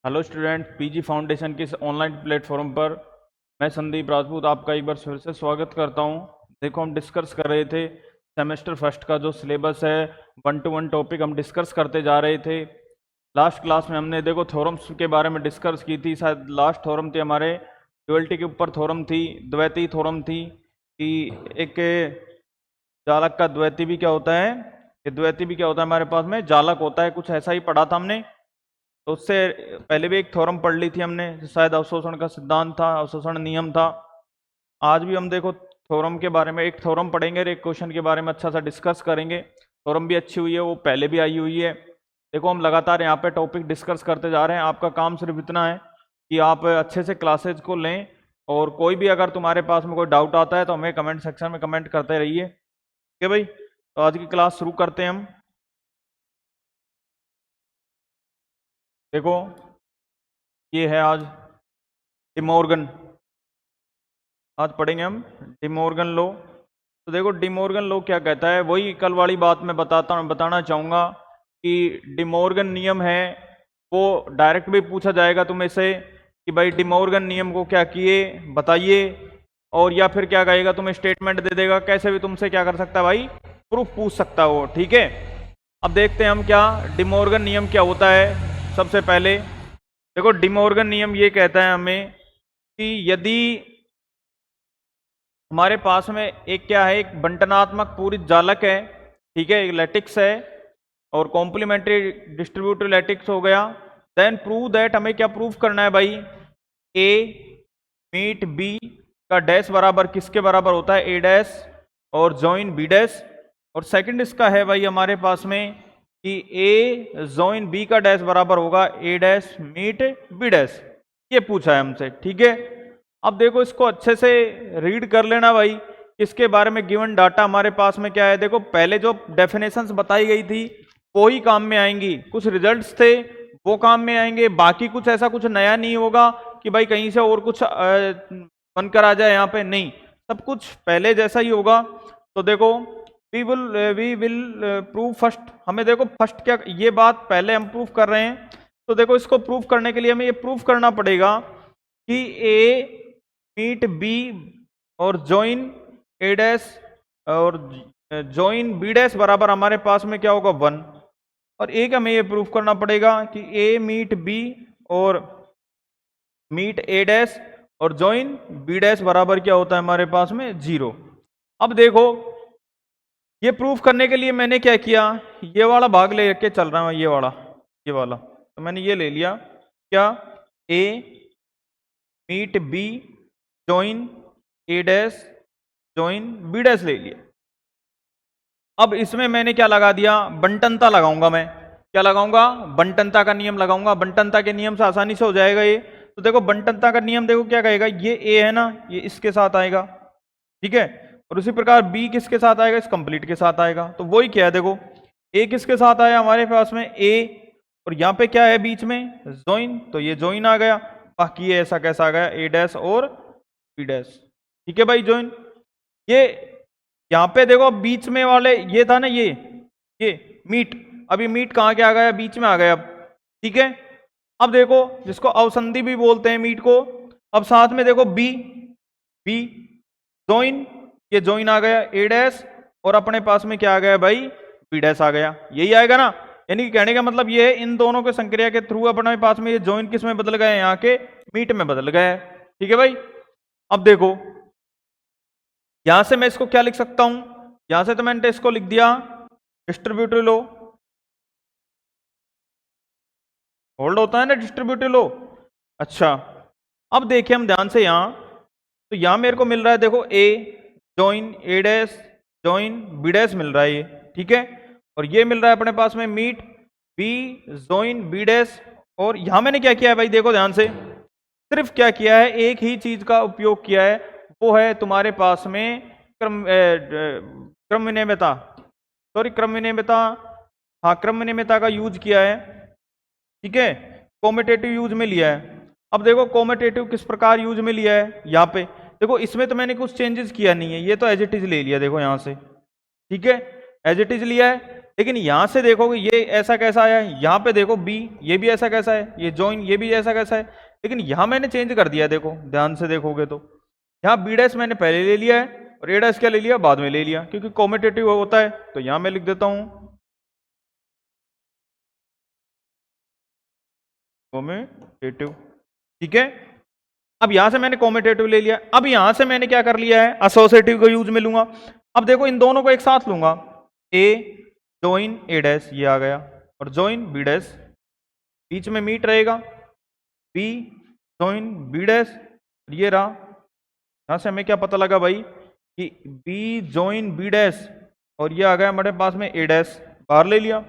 Hello student, PG foundation के इस online platform पर मैं संदीप राजपूत आपका एक बार फिर से स्वागत करता हूं। देखो, हम डिस्कस कर रहे थे सेमेस्टर फर्स्ट का जो सिलेबस है, 1 to 1 टॉपिक हम डिस्कस करते जा रहे थे। लास्ट क्लास में हमने देखो थ्योरम्स के बारे में डिस्कस की थी। शायद लास्ट थ्योरम थी हमारे ड्युअलिटी के ऊपर थ्योरम थी, द्वैती थ्योरम थी कि एक जालक का द्वैती भी क्या होता है, कि द्वैती भी क्या होता है, हमारे पास में जालक होता है, कुछ ऐसा ही पढ़ा था हमने। तो उससे पहले भी एक थ्योरम पढ़ ली थी हमने, शायद अवशोषण का सिद्धांत था, अवशोषण नियम था। आज भी हम देखो थ्योरम के बारे में एक थ्योरम पढ़ेंगे और एक क्वेश्चन के बारे में अच्छा सा डिस्कस करेंगे। थ्योरम भी अच्छी हुई है, वो पहले भी आई हुई है। देखो, हम लगातार यहाँ पे टॉपिक डिस्कस करते जा रहे हैं। आपका काम सिर्फ इतना है कि आप अच्छे से क्लासेज को लें, और कोई भी अगर तुम्हारे पास में कोई डाउट आता है तो हमें कमेंट सेक्शन में कमेंट करते रहिए। ठीक है भाई, तो आज की क्लास शुरू करते हैं हम। देखो, ये है आज डिमॉर्गन, आज पढ़ेंगे हम डिमॉर्गन लॉ। तो देखो, डिमॉर्गन लॉ क्या कहता है, वही कल वाली बात मैं बताना चाहूँगा कि डिमॉर्गन नियम है वो डायरेक्ट भी पूछा जाएगा तुम्हें से कि भाई डिमॉर्गन नियम को क्या किए बताइए, और या फिर क्या कहेगा, तुम्हें स्टेटमेंट दे देगा। कैसे भी तुमसे क्या कर सकता है भाई, प्रूफ पूछ सकता है वो। ठीक है, अब देखते हैं हम क्या डिमॉर्गन नियम क्या होता है। सबसे पहले देखो, डिमॉर्गन नियम ये कहता है हमें कि यदि हमारे पास में एक क्या है, एक बंटनात्मक पूरित जालक है, ठीक है, एक लैटिक्स है और कॉम्प्लीमेंट्री डिस्ट्रीब्यूटिव लैटिक्स हो गया, देन प्रूव दैट, हमें क्या प्रूफ करना है भाई, ए मीट बी का डैश बराबर किसके बराबर होता है, ए डैश और जॉइन बी डैश। और सेकंड इसका है भाई हमारे पास में कि ए जॉइन बी का डैश बराबर होगा ए डैश मीट बी डैश। ये पूछा है हमसे। ठीक है, अब देखो इसको अच्छे से रीड कर लेना भाई, इसके बारे में गिवन डाटा हमारे पास में क्या है। देखो, पहले जो डेफिनेशंस बताई गई थी वो ही काम में आएंगी, कुछ रिजल्ट्स थे वो काम में आएंगे, बाकी कुछ ऐसा कुछ नया नहीं होगा कि भाई कहीं से और कुछ बनकर आ जाए यहाँ पे, नहीं, सब कुछ पहले जैसा ही होगा। तो देखो, वी विल प्रूव फर्स्ट, हमें देखो फर्स्ट क्या, ये बात पहले हम प्रूफ कर रहे हैं। तो देखो, इसको प्रूफ करने के लिए हमें ये प्रूफ करना पड़ेगा कि ए मीट बी और जॉइन ए डैश और जॉइन बी डैश बराबर हमारे पास में क्या होगा 1। और एक हमें ये प्रूफ करना पड़ेगा कि ए मीट बी और मीट ए डैश और जॉइन बी डैश बराबर क्या होता है हमारे पास में 0। अब देखो, ये प्रूफ करने के लिए मैंने क्या किया, ये वाला भाग ले के चल रहा हूं, ये वाला, तो मैंने ये ले लिया क्या, A meet B join A dash join B dash ले लिया। अब इसमें मैंने क्या लगा दिया, बंटनता लगाऊंगा मैं, क्या लगाऊंगा, बंटनता का नियम लगाऊंगा। बंटनता के नियम से आसानी से हो जाएगा ये। तो देखो, बंटनता का नियम देखो क्या कहेगा, ये ए है ना, ये इसके साथ आएगा, ठीक है, और उसी प्रकार बी किसके साथ आएगा, इस कंप्लीट के साथ आएगा। तो वही क्या है, देखो ए किसके साथ आया हमारे पास में ए, और यहाँ पे क्या है बीच में जॉइन, तो ये जॉइन आ गया। बाकी ये ऐसा कैसा आ गया, ए डैश और बी डैश। ठीक है भाई, जॉइन। ये यहाँ पे देखो बीच में वाले ये था ना, ये मीट, अभी मीट कहाँ के आ गया, बीच में आ गया अब। ठीक है, अब देखो जिसको अवसंधि भी बोलते हैं मीट को, अब साथ में देखो बी जॉइन, ये जॉइन आ गया ए डैश, और अपने पास में क्या आ गया भाई, बी डैश आ गया। यही आएगा ना, यानी कि कहने का मतलब ये है, इन दोनों के संक्रिया के थ्रू अपने पास में ये जॉइन किस में बदल गए, यहाँ के मीट में बदल गए। ठीक है भाई, अब देखो यहां से मैं इसको क्या लिख सकता हूं, यहां से तो मैंने इसको लिख दिया डिस्ट्रीब्यूटिव लॉ, होल्ड होता है ना डिस्ट्रीब्यूटिव लॉ। अच्छा, अब देखिए हम ध्यान से यहां, तो यहां मेरे को मिल रहा है, देखो A join A dash join B dash मिल रहा है ये, ठीक है, और ये मिल रहा है अपने पास में meet B join B dash. और यहां मैंने क्या किया है भाई, देखो ध्यान से, सिर्फ क्या किया है, एक ही चीज का उपयोग किया है, वो है तुम्हारे पास में क्रम विनिमयता, हाँ क्रम विनिमयता का यूज किया है। ठीक है, कॉमेटेटिव यूज में लिया है। अब देखो कॉमेटेटिव किस प्रकार यूज में लिया है, यहाँ पे देखो, इसमें तो मैंने कुछ चेंजेस किया नहीं है, ये तो एज इट इज ले लिया, देखो यहाँ से। ठीक है, एज इट इज लिया है। लेकिन यहां से देखोगे ये ऐसा कैसा आया है, यहाँ पे देखो बी, ये भी ऐसा कैसा है, ये जॉइन ये भी ऐसा कैसा है, लेकिन यहां मैंने चेंज कर दिया। देखो ध्यान से देखोगे तो यहाँ बी डैश मैंने पहले ले लिया है और ए डैश क्या ले लिया, बाद में ले लिया, क्योंकि कॉमेटेटिव होता है। तो यहां मैं लिख देता हूं कॉमेटेटिव, ठीक है। अब यहां से मैंने कॉमेटेटिव ले लिया, अब यहां से मैंने क्या कर लिया है, एसोसिएटिव का यूज में लूंगा। अब देखो इन दोनों को एक साथ लूंगा, ए जॉइन ए डैश ये आ गया, और जॉइन बी डैश, बीच में मीट रहेगा, बी जॉइन बी डैश, ये रहा। यहां से हमें क्या पता लगा भाई कि बी जॉइन बी डैश, और ये आ गया हमारे पास में ए डैश, बाहर ले लिया।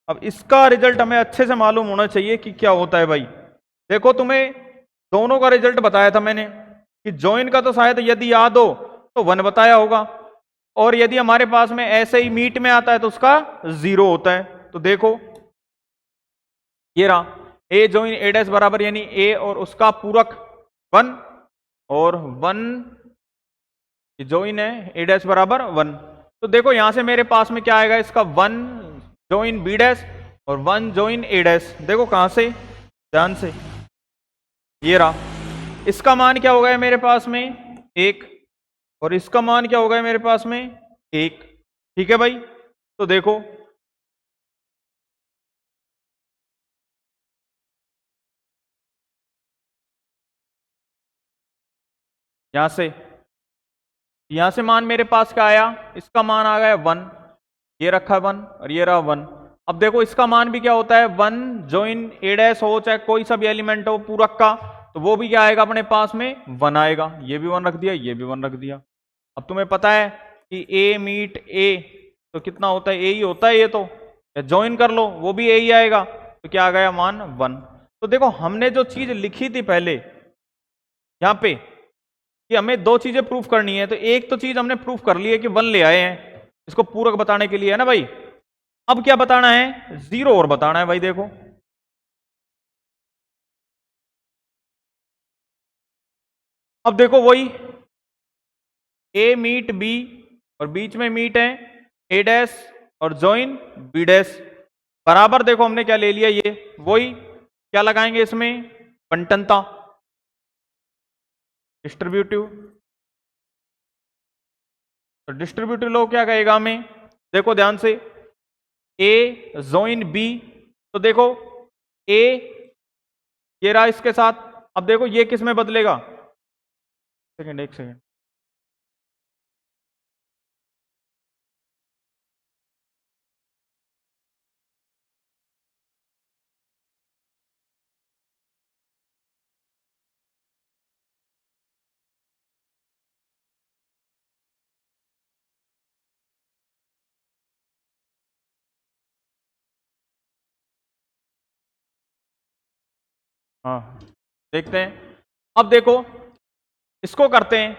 अब इसका रिजल्ट हमें अच्छे से मालूम होना चाहिए कि क्या होता है भाई। देखो तुम्हें दोनों का रिजल्ट बताया था मैंने कि जॉइन का तो शायद यदि याद हो तो 1 बताया होगा, और यदि हमारे पास में ऐसे ही मीट में आता है तो उसका 0 होता है। तो देखो ये रहा ए जॉइन ए डैश बराबर, यानी ए और उसका पूरक 1, और 1 जॉइन है ए डैश बराबर 1। तो देखो यहां से मेरे पास में क्या आएगा, इसका 1 जॉइन बी डैश और 1 जॉइन ए डैश। देखो कहां से, ध्यान से, ये रहा। इसका मान क्या हो गया मेरे पास में 1, और इसका मान क्या हो गया मेरे पास में 1, ठीक है भाई। तो देखो यहां से मान मेरे पास क्या आया, इसका मान आ गया 1, ये रखा 1 और ये रहा 1। अब देखो इसका मान भी क्या होता है, 1 जॉइन ए डैश हो चाहे कोई सा भी एलिमेंट हो पूरक का, तो वो भी क्या आएगा अपने पास में 1 आएगा। ये भी 1 रख दिया, ये भी 1 रख दिया। अब तुम्हें पता है कि ए मीट ए तो कितना होता है, ए ही होता है, ये तो ज्वाइन कर लो वो भी ए ही आएगा। तो क्या आ गया मान 1। तो देखो हमने जो चीज लिखी थी पहले यहां पे कि हमें दो चीजें प्रूफ करनी है, तो एक तो चीज हमने प्रूफ कर ली है कि 1 ले आए हैं, इसको पूरक बताने के लिए है ना भाई। अब क्या बताना है, 0 और बताना है भाई। देखो अब देखो वही ए मीट बी और बीच में मीट है ए डैश और जॉइन बी डैश बराबर। देखो हमने क्या ले लिया, ये वही क्या लगाएंगे इसमें, बंटनता, डिस्ट्रीब्यूटिव। तो डिस्ट्रीब्यूटिव लो क्या कहेगा हमें, देखो ध्यान से, ए जॉइन बी, तो देखो ए ये रहा इसके साथ। अब देखो ये किस में बदलेगा, सेकंड एक सेकंड, हाँ देखते हैं। अब देखो इसको करते हैं,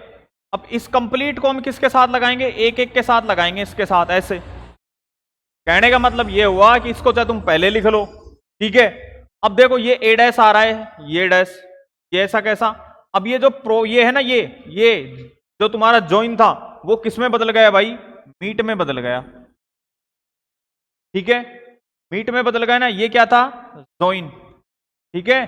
अब इस कंप्लीट को हम किसके साथ लगाएंगे, एक एक के साथ लगाएंगे, इसके साथ ऐसे। कहने का मतलब ये हुआ कि इसको चाहे तुम पहले लिख लो, ठीक है। अब देखो ये ए डैश आ रहा है, ये डैश, ये ऐसा कैसा। अब ये जो प्रो ये है ना, ये जो तुम्हारा जॉइन था वो किस में बदल गया भाई, मीट में बदल गया, ठीक है। मीट में बदल गया ना, ये क्या था जॉइन, ठीक है,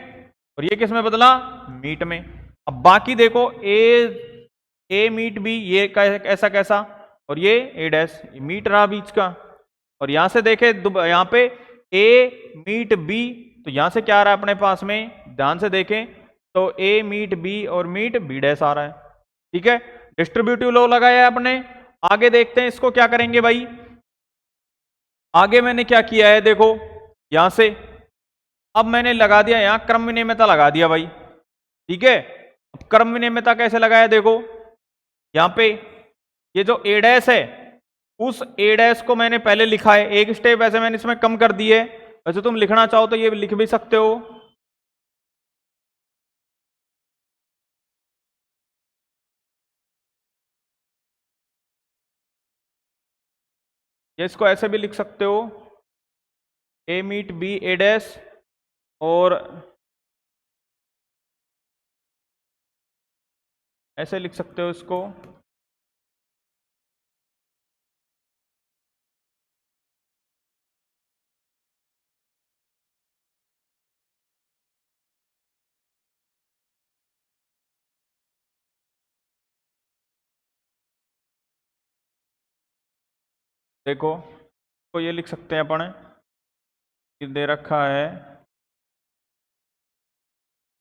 और ये किस में बदला, मीट में। अब बाकी देखो ए मीट बी, ये ऐसा कैसा, और ये ए डैश मीट रहा बीच का। और यहां से देखे यहां पे ए मीट बी, तो यहां से क्या आ रहा है अपने पास में, ध्यान से देखें तो ए मीट बी और मीट बी डैश आ रहा है, ठीक है। डिस्ट्रीब्यूटिव लॉ लगाया है आपने। आगे देखते हैं इसको क्या करेंगे भाई। आगे मैंने क्या किया है, देखो यहां से अब मैंने लगा दिया यहां क्रम विनिमयता लगा दिया भाई, ठीक है। अब क्रम विनिमयता कैसे लगाया, देखो यहां पे ये जो ए डैश है उस ए डैश को मैंने पहले लिखा है, एक स्टेप ऐसे मैंने इसमें कम कर दिए। वैसे तुम लिखना चाहो तो ये लिख भी सकते हो, ये इसको ऐसे भी लिख सकते हो, ए मीट बी ए डैश, और ऐसे लिख सकते हो इसको, देखो तो ये लिख सकते हैं अपन कि दे रखा है,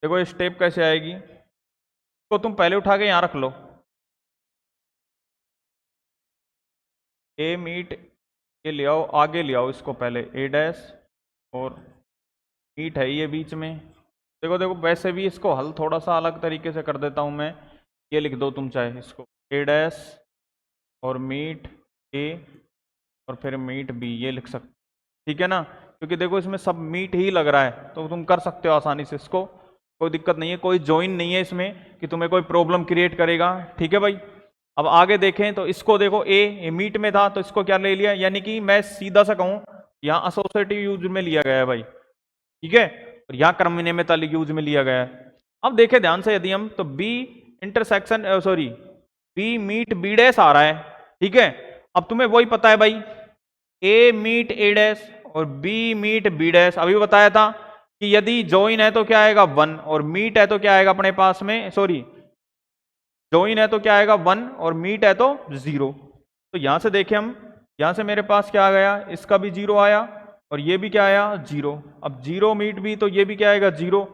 देखो ये स्टेप कैसे आएगी, तो तुम पहले उठा के यहाँ रख लो, ए मीट, ये ले आओ आगे, ले आओ इसको पहले ए डैश, और मीट है ये बीच में। देखो देखो वैसे भी इसको हल थोड़ा सा अलग तरीके से कर देता हूँ मैं, ये लिख दो तुम चाहे इसको ए डैश और मीट ए और फिर मीट बी, ये लिख सकते, ठीक है ना, क्योंकि देखो इसमें सब मीट ही लग रहा है, तो तुम कर सकते हो आसानी से इसको, कोई दिक्कत नहीं है, कोई जॉइन नहीं है इसमें कि तुम्हें कोई प्रॉब्लम क्रिएट करेगा, ठीक है भाई। अब आगे देखें तो इसको देखो ए मीट में था तो इसको क्या ले लिया, यानी कि मैं सीधा सा कहूं यहाँ एसोसिएटिव यूज में लिया गया है भाई, ठीक है, और यहाँ क्रमविनय में तालिक यूज में लिया गया है। अब देखें ध्यान से यदि हम, तो B intersection sorry B meet B dash आ रहा है, ठीक है। अब तुम्हें वही पता है भाई, ए मीट ए डैश और बी मीट बी डैश, अभी बताया था कि यदि जॉइन है तो क्या आएगा 1 और मीट है तो क्या आएगा अपने पास में, सॉरी जॉइन है तो क्या आएगा 1 और मीट है तो 0। तो यहां से देखें हम, यहां से मेरे पास क्या आ गया, इसका भी 0 आया और ये भी क्या आया 0। अब 0 मीट भी तो ये भी क्या आएगा 0,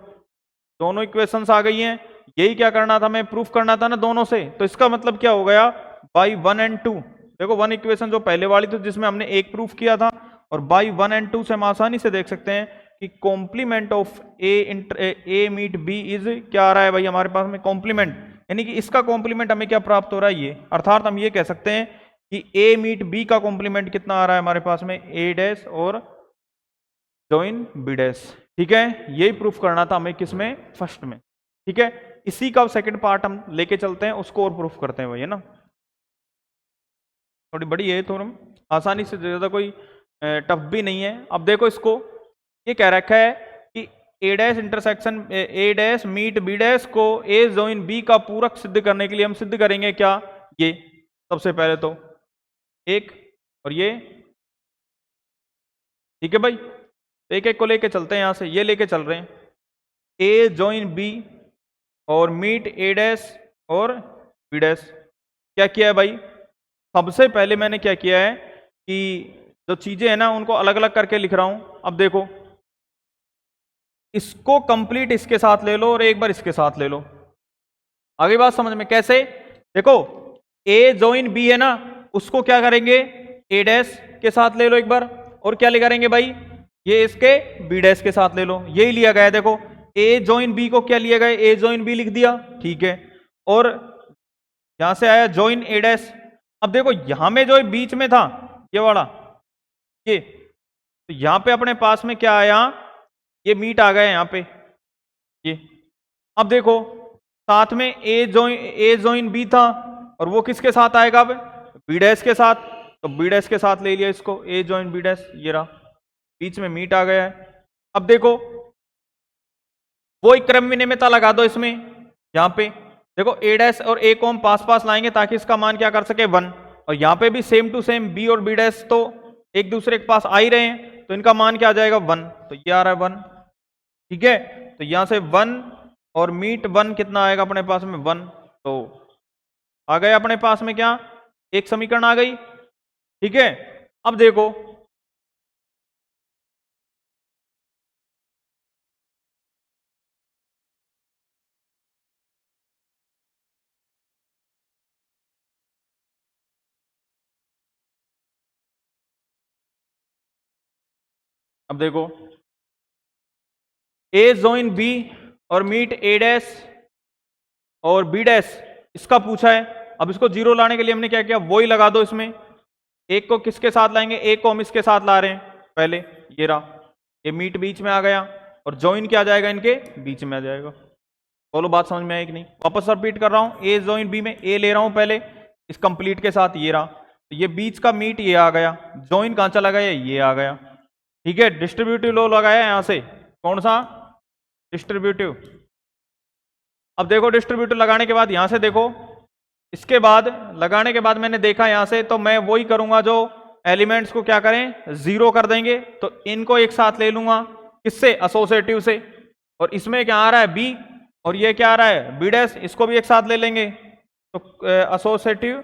दोनों इक्वेशंस आ गई हैं। यही क्या करना था, मैं प्रूफ करना था ना दोनों से, तो इसका मतलब क्या हो गया बाई 1 and 2। देखो 1 इक्वेशन जो पहले वाली थी जिसमें हमने एक प्रूफ किया था, और बाई 1 and 2 से हम आसानी से देख सकते हैं कि complement of A meet B is क्या आ रहा है भाई हमारे पास में कॉम्प्लीमेंट, यानी कि इसका कॉम्प्लीमेंट हमें क्या प्राप्त हो रहा है ये, अर्थात हम ये कह सकते हैं कि ए मीट बी का कॉम्प्लीमेंट कितना आ रहा है हमारे पास में ए डैश और जॉइन बी डैश, ठीक है। यही प्रूफ करना था हमें किसमें, फर्स्ट में, ठीक है। इसी का सेकंड पार्ट हम लेके चलते हैं, उसको और प्रूफ करते हैं भाई, है ना, थोड़ी बड़ी है, थोड़ा आसानी से, ज्यादा कोई टफ भी नहीं है। अब देखो इसको, ये कह रखा है कि A dash intersection A dash meet B dash को ए जॉइन बी का पूरक सिद्ध करने के लिए हम सिद्ध करेंगे क्या, ये सबसे पहले तो एक और ये, ठीक है भाई। तो एक एक को लेके चलते हैं, यहां से ये लेके चल रहे हैं, ए जॉइन बी और मीट ए डैश और बी डैश। क्या किया है भाई, सबसे पहले मैंने क्या किया है कि जो चीजें हैं ना उनको अलग अलग करके लिख रहा हूं। अब देखो इसको कंप्लीट इसके साथ ले लो और एक बार इसके साथ ले लो, आगे बात समझ में कैसे, देखो ए जॉइन बी है ना, उसको क्या करेंगे ए डैश के साथ ले लो एक बार, और क्या ले करेंगे भाई ये इसके बी डैश के साथ ले लो, यही लिया गया है। देखो ए जॉइन बी को क्या लिया गया, ए जॉइन बी लिख दिया, ठीक है, और यहां से आया जॉइन ए डैश। अब देखो यहां में जो बीच में था ये वाला, ये तो यहां पे अपने पास में क्या आया, ये मीट आ गया यहां पे ये। अब देखो साथ में ए जॉइन बी था और वो किसके साथ आएगा अब, बी डैश के साथ, तो बी डैश के साथ ले लिया इसको ए जॉइन बी डैश, ये रहा, बीच में मीट आ गया है। अब देखो वो एक क्रम विनिमयता लगा दो इसमें, यहां पे देखो ए डैश और ए को हम पास पास लाएंगे ताकि इसका मान क्या कर सके 1, और यहां पे भी सेम टू सेम बी और बी डैश तो एक दूसरे के पास आ ही रहे हैं, तो इनका मान क्या आ जाएगा 1, तो ये आ रहा है 1, ठीक है। तो यहां से 1 और मीट 1 कितना आएगा अपने पास में 1, तो आ गया अपने पास में क्या, एक समीकरण आ गई, ठीक है। अब देखो अब देखो ए जॉइन बी और मीट ए डैश और बी डैश, इसका पूछा है। अब इसको 0 लाने के लिए हमने क्या किया, वही लगा दो इसमें, एक को किसके साथ लाएंगे, एक को हम इसके साथ ला रहे हैं पहले, ये रहा, ये मीट बीच में आ गया और जॉइन क्या आ जाएगा, इनके बीच में आ जाएगा। बोलो बात समझ में आई कि नहीं, वापस रिपीट कर रहा हूं, ए जॉइन बी में ए ले रहा हूं पहले इस कंप्लीट के साथ, ये रहा, तो ये बीच का मीट ये आ गया, जॉइन कहां चला गया, ये आ गया, ठीक है। डिस्ट्रीब्यूटिव लो लगाया यहां से, कौन सा डिस्ट्रीब्यूटिव। अब देखो डिस्ट्रीब्यूटिव लगाने के बाद यहां से देखो, इसके बाद लगाने के बाद मैंने देखा यहां से, तो मैं वही करूंगा जो एलिमेंट्स को क्या करें 0 कर देंगे, तो इनको एक साथ ले लूंगा किससे, एसोसिएटिव से, और इसमें क्या आ रहा है बी और ये क्या आ रहा है बी डैश, इसको भी एक साथ ले लेंगे, तो एसोसिएटिव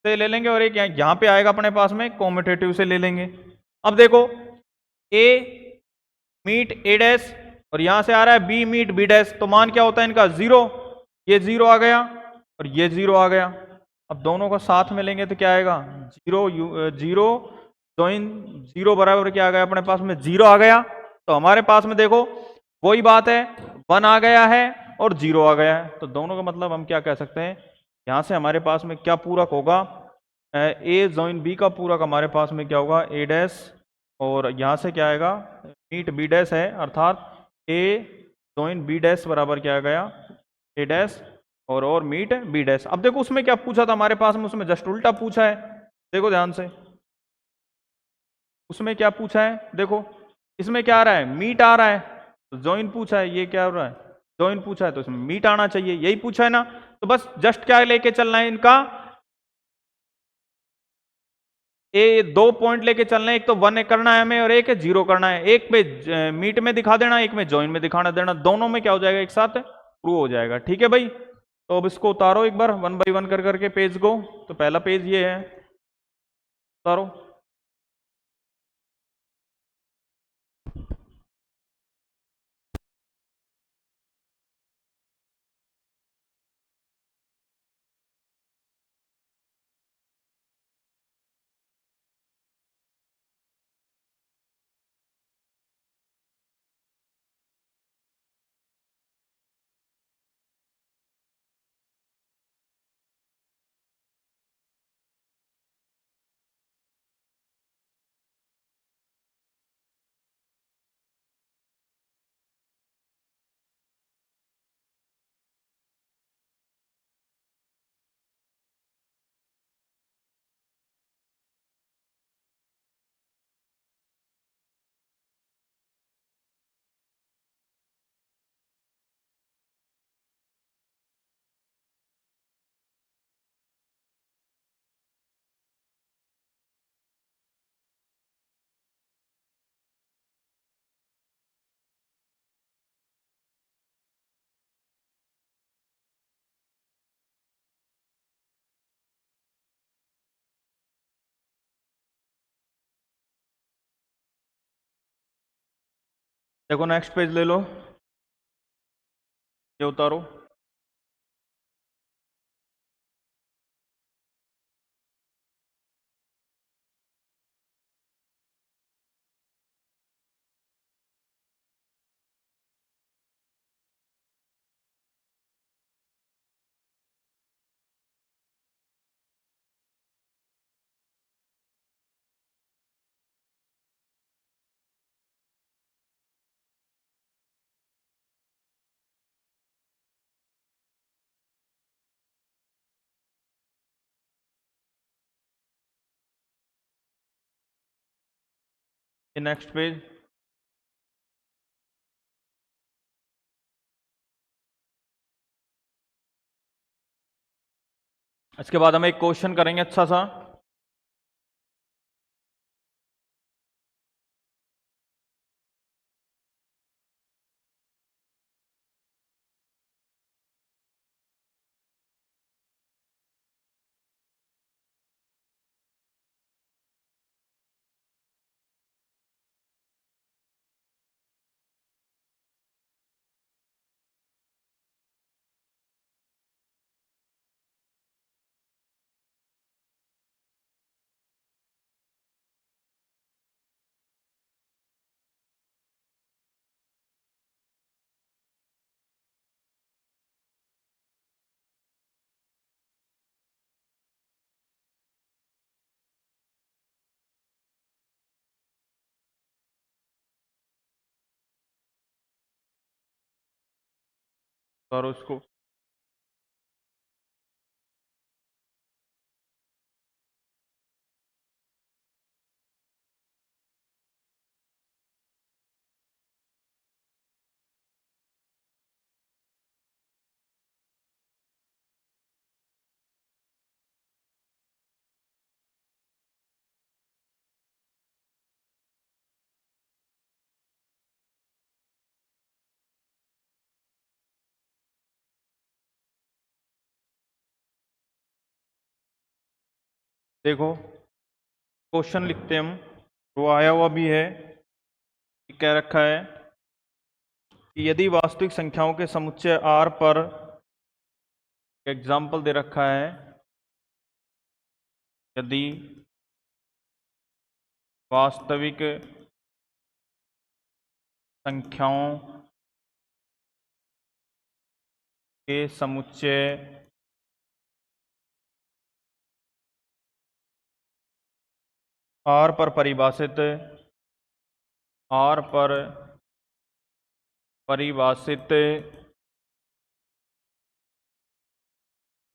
से ले लेंगे और एक यहाँ पे आएगा अपने पास में कॉम्यूटेटिव से ले लेंगे। अब देखो ए मीट ए डैश और यहां से आ रहा है बी मीट बी डैश, तो मान क्या होता है इनका 0, ये 0 आ गया और ये 0 आ गया। अब दोनों को साथ में लेंगे तो क्या आएगा 0 0 ज्वाइन 0 बराबर क्या आ गया अपने पास में 0 आ गया। तो हमारे पास में देखो वही बात है 1 आ गया है और 0 आ गया है, तो दोनों का मतलब हम क्या कह सकते हैं यहां से हमारे पास में क्या पूरक होगा ए ज्वाइन बी का पूरक हमारे पास में क्या होगा ए डैश और यहां से क्या आएगा मीट बी डैश है, अर्थात ए ज्वाइन बी डैश बराबर क्या आ गया ए डैश और मीट बी डैश। अब देखो उसमें क्या पूछा था हमारे पास में, उसमें जस्ट उल्टा पूछा है, देखो ध्यान से उसमें क्या पूछा है, देखो इसमें क्या आ रहा है मीट आ रहा है, तो ज्वाइन पूछा है, ये क्या हो रहा है ज्वाइन पूछा है, तो इसमें मीट आना चाहिए, यही पूछा है ना। तो बस जस्ट क्या लेके चलना है इनका ए 2 पॉइंट लेके चलना है, एक तो 1 करना है हमें और एक है 0 करना है, एक पे मीट में दिखा देना एक में जॉइन में दिखाना देना, दोनों में क्या हो जाएगा एक साथ प्रूव हो जाएगा। ठीक है भाई, तो अब इसको उतारो एक बार 1 बाई 1 कर करके पेज को। तो पहला पेज ये है, उतारो। देखो नेक्स्ट पेज ले लो, ये उतारो। ये नेक्स्ट पेज, इसके बाद हम एक क्वेश्चन करेंगे अच्छा सा। उतारो इसको। देखो क्वेश्चन लिखते हैं हम, वो आया हुआ भी है, कह रखा है कि यदि वास्तविक संख्याओं के समुच्चय R पर, एग्जाम्पल दे रखा है, यदि वास्तविक संख्याओं के समुच्चय R पर परिभाषित, R पर परिभाषित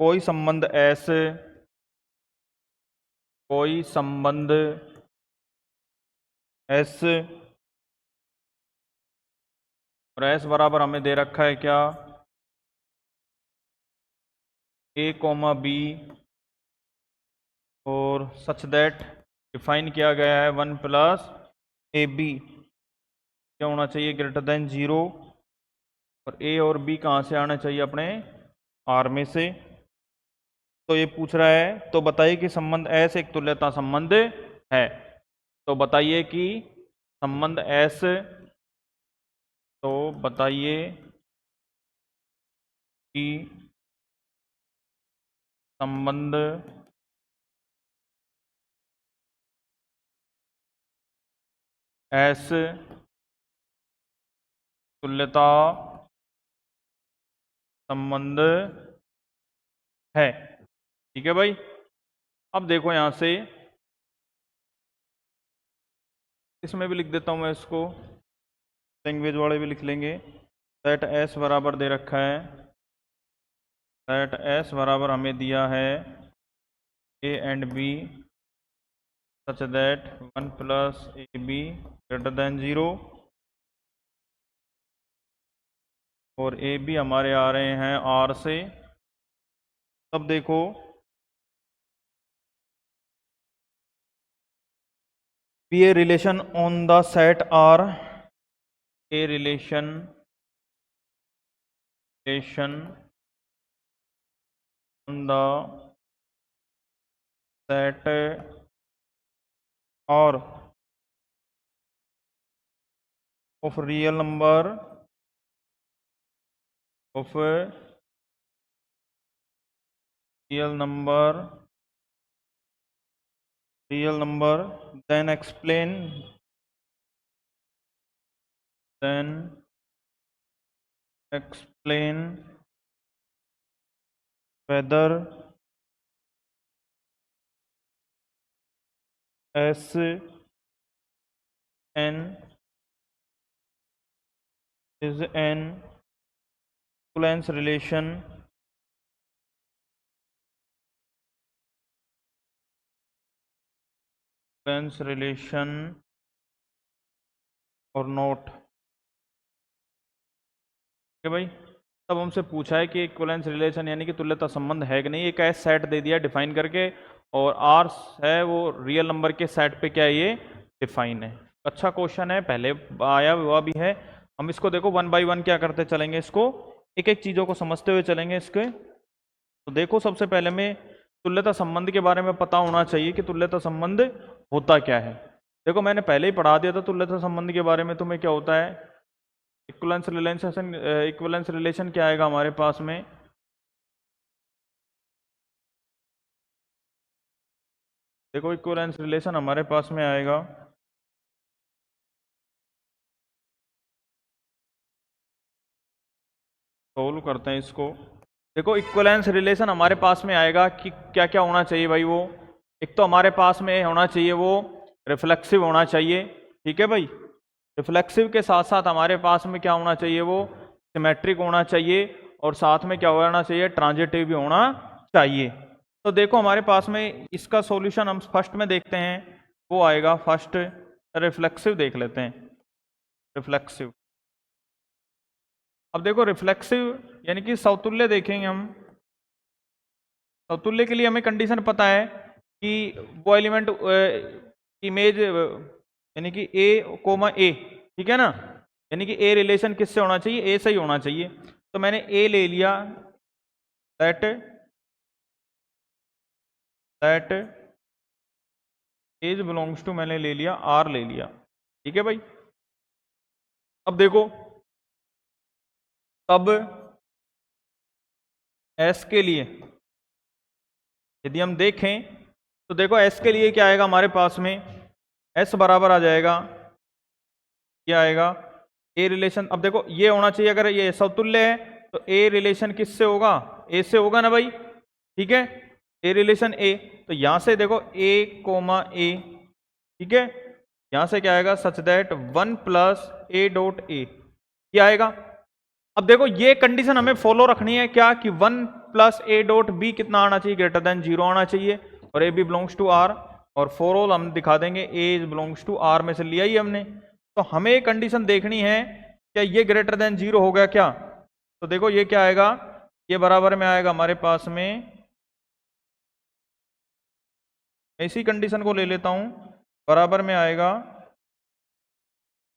कोई संबंध S, कोई संबंध S, और S बराबर हमें दे रखा है क्या, A, B, और सच दैट डिफाइन किया गया है 1 प्लस AB क्या होना चाहिए, ग्रेटर देन 0, और A और B कहाँ से आना चाहिए, अपने R में से। तो ये पूछ रहा है, तो बताइए कि संबंध S एक तुल्यता संबंध है। तो बताइए कि संबंध S, तो बताइए कि संबंध S तुल्यता संबंध है। ठीक है भाई। अब देखो यहां से, इसमें भी लिख देता हूं मैं इसको, लैंग्वेज वाले भी लिख लेंगे। सेट S बराबर दे रखा है, सेट S बराबर हमें दिया है A and B such that 1 plus AB greater than 0, और AB हमारे आ रहे हैं R से। तब देखो be a relation on the set R, a relation on the set R of real number then explain whether Sn is an equivalence relation और note. ठीक है भाई। तब हमसे पूछा है कि इक्विवेलेंस रिलेशन यानी कि तुल्यता संबंध है कि नहीं, एक ऐसा सेट दे दिया डिफाइन करके, और R है वो रियल नंबर के सेट पे क्या है, ये डिफाइन है। अच्छा क्वेश्चन है, पहले आया हुआ भी है। हम इसको देखो 1 बाई 1 क्या करते चलेंगे, इसको एक एक चीज़ों को समझते हुए चलेंगे इसके। तो देखो सबसे पहले में तुल्यता संबंध के बारे में पता होना चाहिए कि तुल्यता संबंध होता क्या है। देखो मैंने पहले ही पढ़ा दिया था तुल्यता संबंध के बारे में तुम्हें, क्या होता है इक्विवेलेंस रिलेशन क्या आएगा हमारे पास में, देखो इक्विवेलेंस रिलेशन हमारे पास में आएगा सोल्व करते हैं इसको। देखो इक्विवेलेंस रिलेशन हमारे पास में आएगा कि क्या क्या होना चाहिए भाई, वो एक तो हमारे पास में होना चाहिए वो रिफ्लेक्सिव होना चाहिए। ठीक है भाई। रिफ्लेक्सिव के साथ साथ हमारे पास में क्या होना चाहिए, वो सिमेट्रिक होना चाहिए, और साथ में क्या होना चाहिए, ट्रांजिटिव भी होना चाहिए। तो देखो हमारे पास में इसका सॉल्यूशन हम फर्स्ट में देखते हैं, वो आएगा फर्स्ट रिफ्लेक्सिव देख लेते हैं, रिफ्लेक्सिव। अब देखो रिफ्लेक्सिव यानी कि समतुल्य देखेंगे हम। समतुल्य के लिए हमें कंडीशन पता है कि वो एलिमेंट इमेज यानी कि A, A, ठीक है ना, यानी कि A रिलेशन किससे होना चाहिए, A से ही होना चाहिए। तो मैंने A ले लिया, दैट एज बिलोंग्स टू मैंने ले लिया आर ले लिया, ठीक है भाई। अब देखो, अब एस के लिए यदि हम देखें तो देखो एस के लिए क्या आएगा हमारे पास में, एस बराबर आ जाएगा, क्या आएगा ए रिलेशन। अब देखो ये होना चाहिए, अगर ये समतुल्य है तो ए रिलेशन किससे होगा, ए से होगा ना भाई, ठीक है, ए रिलेशन ए। तो यहां से देखो ए कोमा ए, ठीक है, यहां से क्या आएगा सच that 1 plus A dot A, क्या आएगा। अब देखो ये कंडीशन हमें फॉलो रखनी है क्या, कि 1 प्लस ए डॉट बी कितना आना चाहिए, ग्रेटर देन 0 आना चाहिए, और A B belongs to R, और फॉर ऑल हम दिखा देंगे ए बिलोंग्स टू आर में से लिया ही हमने। तो हमें कंडीशन देखनी है क्या ये ग्रेटर देन 0 हो गया क्या। तो देखो ये क्या आएगा, ये बराबर में आएगा हमारे पास में, ऐसी कंडीशन को ले लेता हूं, बराबर में आएगा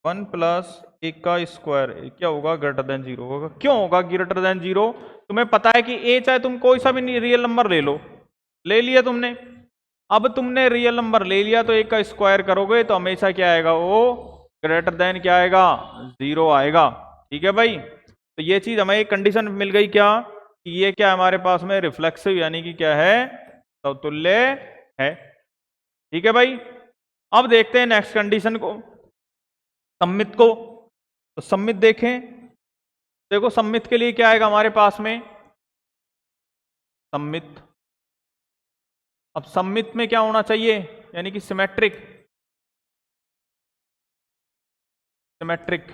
1 प्लस ए का स्क्वायर, क्या होगा ग्रेटर देन 0 होगा। क्यों होगा ग्रेटर देन 0, तुम्हें पता है कि ए चाहे तुम कोई सा भी रियल नंबर ले लो, ले लिया तुमने, अब तुमने रियल नंबर ले लिया तो ए का स्क्वायर करोगे तो हमेशा क्या आएगा, वो ग्रेटर देन क्या आएगा 0 आएगा, ठीक है भाई। तो ये चीज हमें एक कंडीशन मिल गई क्या, कि ये क्या हमारे पास में रिफ्लेक्सिव यानी कि क्या है, समतुल्य है, ठीक है भाई। अब देखते हैं नेक्स्ट कंडीशन को, सममित को। तो सममित देखें, देखो सममित के लिए क्या आएगा हमारे पास में, सममित। अब सममित में क्या होना चाहिए, यानी कि सिमेट्रिक, सिमेट्रिक।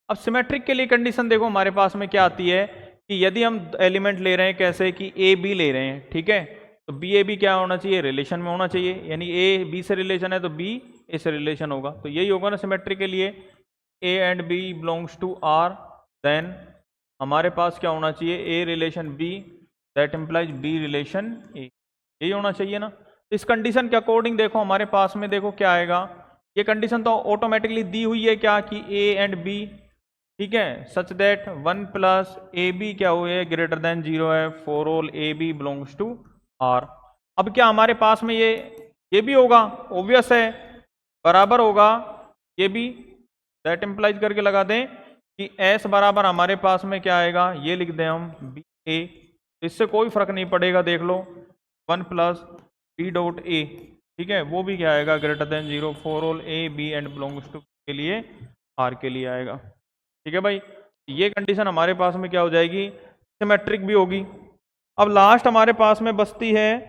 अब सिमेट्रिक के लिए कंडीशन देखो हमारे पास में क्या आती है, कि यदि हम एलिमेंट ले रहे हैं कैसे, कि ए बी ले रहे हैं, ठीक है, तो बी ए बी क्या होना चाहिए, रिलेशन में होना चाहिए, यानी ए बी से रिलेशन है तो बी ए से रिलेशन होगा, तो यही होगा ना सिमेट्रिक के लिए, A and B belongs to R, then हमारे पास क्या होना चाहिए, A relation B that implies B relation A, यही होना चाहिए ना। इस कंडीशन के अकॉर्डिंग देखो हमारे पास में देखो क्या आएगा, ये कंडीशन तो ऑटोमेटिकली दी हुई है क्या, कि ए एंड बी, ठीक है, such that 1 plus A B क्या हुए ग्रेटर देन 0 है, for all A B belongs to R. अब क्या हमारे पास में ये भी होगा, ऑब्वियस है, बराबर होगा ये भी, दैट इम्प्लाइज करके लगा दें कि एस बराबर हमारे पास में क्या आएगा, ये लिख दें हम बी ए, इससे कोई फर्क नहीं पड़ेगा, देख लो 1 प्लस बी डॉट ए, ठीक है, वो भी क्या आएगा greater than 0, for all A B and belongs to के लिए आर के लिए आएगा, ठीक है भाई। ये कंडीशन हमारे पास में क्या हो जाएगी, सिमेट्रिक भी होगी। अब लास्ट हमारे पास में बचती है,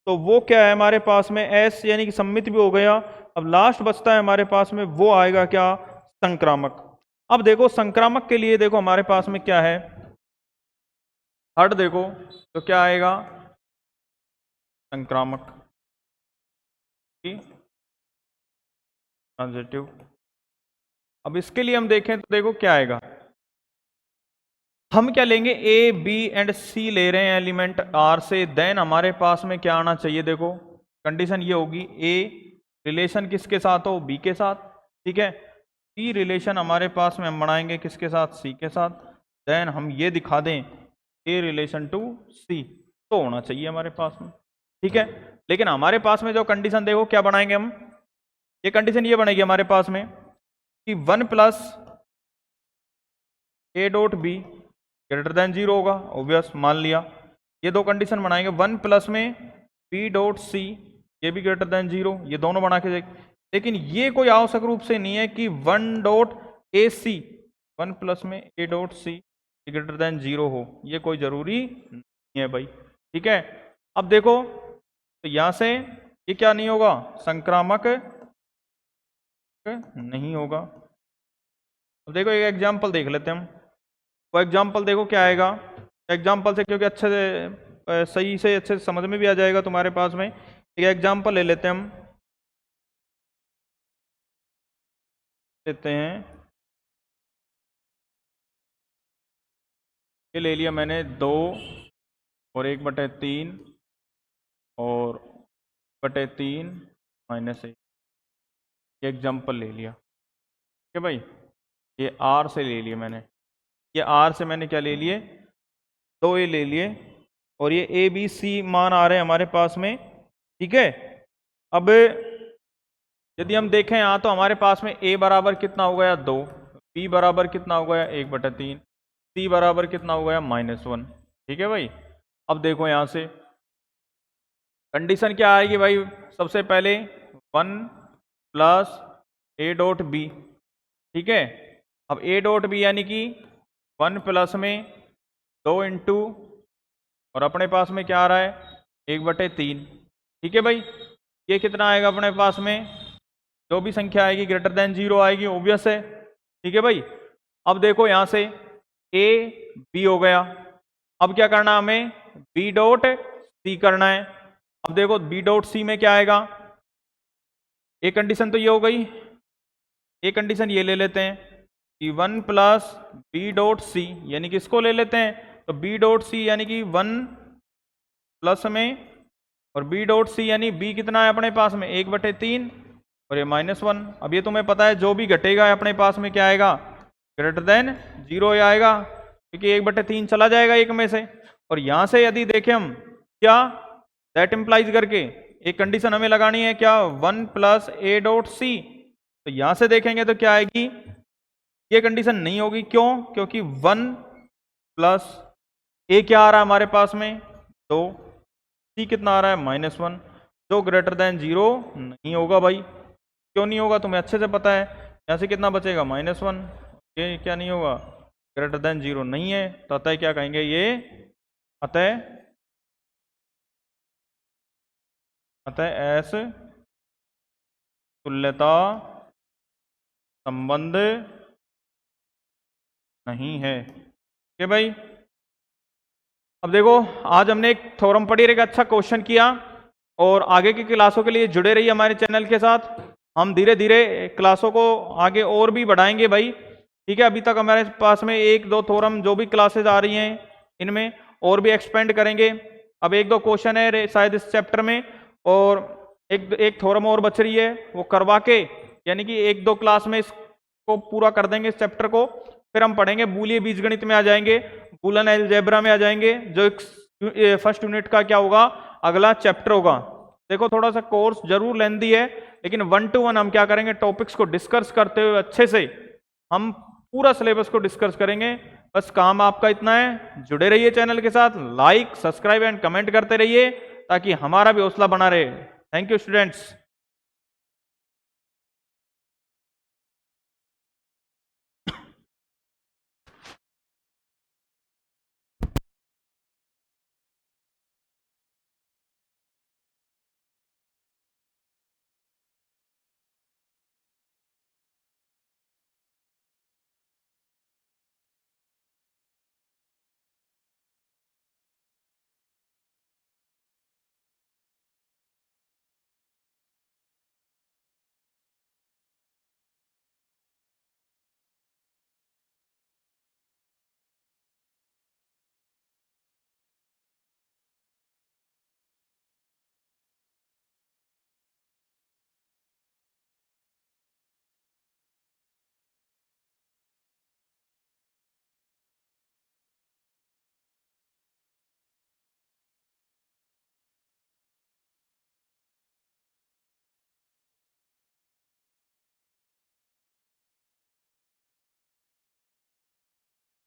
तो वो क्या है हमारे पास में एस, यानी कि सममित भी हो गया। अब लास्ट बचता है हमारे पास में, वो आएगा क्या, संक्रामक। अब देखो संक्रामक के लिए देखो हमारे पास में क्या है, थर्ड देखो तो क्या आएगा, संक्रामक ट्रांजिटिव। अब इसके लिए हम देखें तो देखो क्या आएगा, हम क्या लेंगे, ए बी एंड सी ले रहे हैं एलिमेंट आर से, देन हमारे पास में क्या आना चाहिए, देखो कंडीशन ये होगी, ए रिलेशन किसके साथ हो, बी के साथ, ठीक है, सी रिलेशन हमारे पास में हम बनाएंगे किसके साथ, सी के साथ, देन हम ये दिखा दें ए रिलेशन टू सी, तो होना चाहिए हमारे पास में, ठीक है। लेकिन हमारे पास में जो कंडीशन देखो क्या बनाएंगे हम, ये कंडीशन ये बनेगी हमारे पास में कि 1 plus A dot be greater than 0 होगा, ऑब्वियस मान लिया। ये दो कंडीशन बनाएंगे, 1 प्लस में बी डॉट सी, ये भी ग्रेटर देन 0, ये दोनों बना के देख। लेकिन ये कोई आवश्यक रूप से नहीं है कि 1 डॉट ए सी, 1 प्लस में A dot C greater than 0 हो, ये कोई जरूरी नहीं है भाई, ठीक है। अब देखो तो यहां से ये क्या नहीं होगा, संक्रामक नहीं होगा। अब देखो एक एग्जाम्पल देख लेते हैं हम, वो एग्जाम्पल देखो क्या आएगा, एग्जाम्पल से क्योंकि अच्छे से सही से अच्छे से समझ में भी आ जाएगा तुम्हारे पास में। एक एग्जाम्पल ले लेते हैं हम, लेते हैं, ये ले लिया मैंने 2 और 1/3 और 1/3 -1, ये एग्जाम्पल ले लिया, ठीक है भाई। ये आर से ले लिया मैंने, ये आर से मैंने क्या ले लिए, 2 ए ले लिए, और ये ए बी सी मान आ रहे हैं हमारे पास में, ठीक है। अब यदि हम देखें यहाँ तो हमारे पास में a बराबर कितना हो गया 2, b बराबर कितना हो गया 1/3, c बराबर कितना हो गया -1। ठीक है भाई। अब देखो यहाँ से कंडीशन क्या आएगी भाई, सबसे पहले 1 प्लस a डॉट b। ठीक है। अब a डॉट b यानी कि 1 प्लस में 2 इंटू और अपने पास में क्या आ रहा है 1/3। ठीक है भाई। ये कितना आएगा अपने पास में, जो भी संख्या आएगी ग्रेटर देन 0 आएगी, ऑब्वियस है। ठीक है भाई। अब देखो यहाँ से a b हो गया। अब क्या करना है हमें, b डॉट c करना है। अब देखो b डॉट c में क्या आएगा, एक कंडीशन तो ये हो गई, एक कंडीशन ये ले लेते हैं कि 1 प्लस b डॉट c यानी कि इसको ले लेते हैं, तो b डॉट c यानी कि 1 प्लस में और b डॉट c यानी b कितना है अपने पास में 1/3 और ये -1। अब ये तुम्हें पता है जो भी घटेगा अपने पास में क्या आएगा, ग्रेटर देन 0 आएगा, क्योंकि 1/3 चला जाएगा एक में से। और यहां से यदि देखें हम क्या, दैट इम्प्लाइज करके एक कंडीशन हमें लगानी है क्या, 1 प्लस a डॉट c। तो यहां से देखेंगे तो क्या आएगी, ये कंडीशन नहीं होगी। क्यों, क्योंकि 1 प्लस a क्या आ रहा है हमारे पास में 2, c कितना आ रहा है -1, जो ग्रेटर देन 0 नहीं होगा भाई। क्यों नहीं होगा, तुम्हें अच्छे से पता है। यहाँ से कितना बचेगा -1, ये क्या नहीं होगा, ग्रेटर देन 0 नहीं है, तो अतः क्या कहेंगे ये, अतः ऐस तुल्यता संबंध नहीं है। ठीक है भाई। अब देखो आज हमने एक थ्योरम पढ़ी, एक अच्छा क्वेश्चन किया, और आगे की क्लासों के लिए जुड़े रहिए हमारे चैनल के साथ। हम धीरे धीरे क्लासों को आगे और भी बढ़ाएंगे भाई। ठीक है। अभी तक हमारे पास में 1-2 थ्योरम जो भी क्लासेस आ रही हैं इनमें और भी एक्सपेंड करेंगे। अब 1-2 क्वेश्चन है शायद इस चैप्टर में, और एक थ्योरम और बच रही है, वो करवा के यानी कि 1-2 क्लास में इसको पूरा कर देंगे इस चैप्टर को। फिर हम पढ़ेंगे बूलियन बीजगणित में आ जाएंगे, बूलियन अलजेब्रा में आ जाएंगे, जो फर्स्ट यूनिट का क्या होगा अगला चैप्टर होगा। देखो थोड़ा सा कोर्स जरूर लेंथी है, लेकिन 1 to 1 हम क्या करेंगे, टॉपिक्स को डिस्कस करते हुए अच्छे से हम पूरा सिलेबस को डिस्कस करेंगे। बस काम आपका इतना है, जुड़े रहिए चैनल के साथ, लाइक सब्सक्राइब एंड कमेंट करते रहिए ताकि हमारा भी हौसला बना रहे। Thank you students.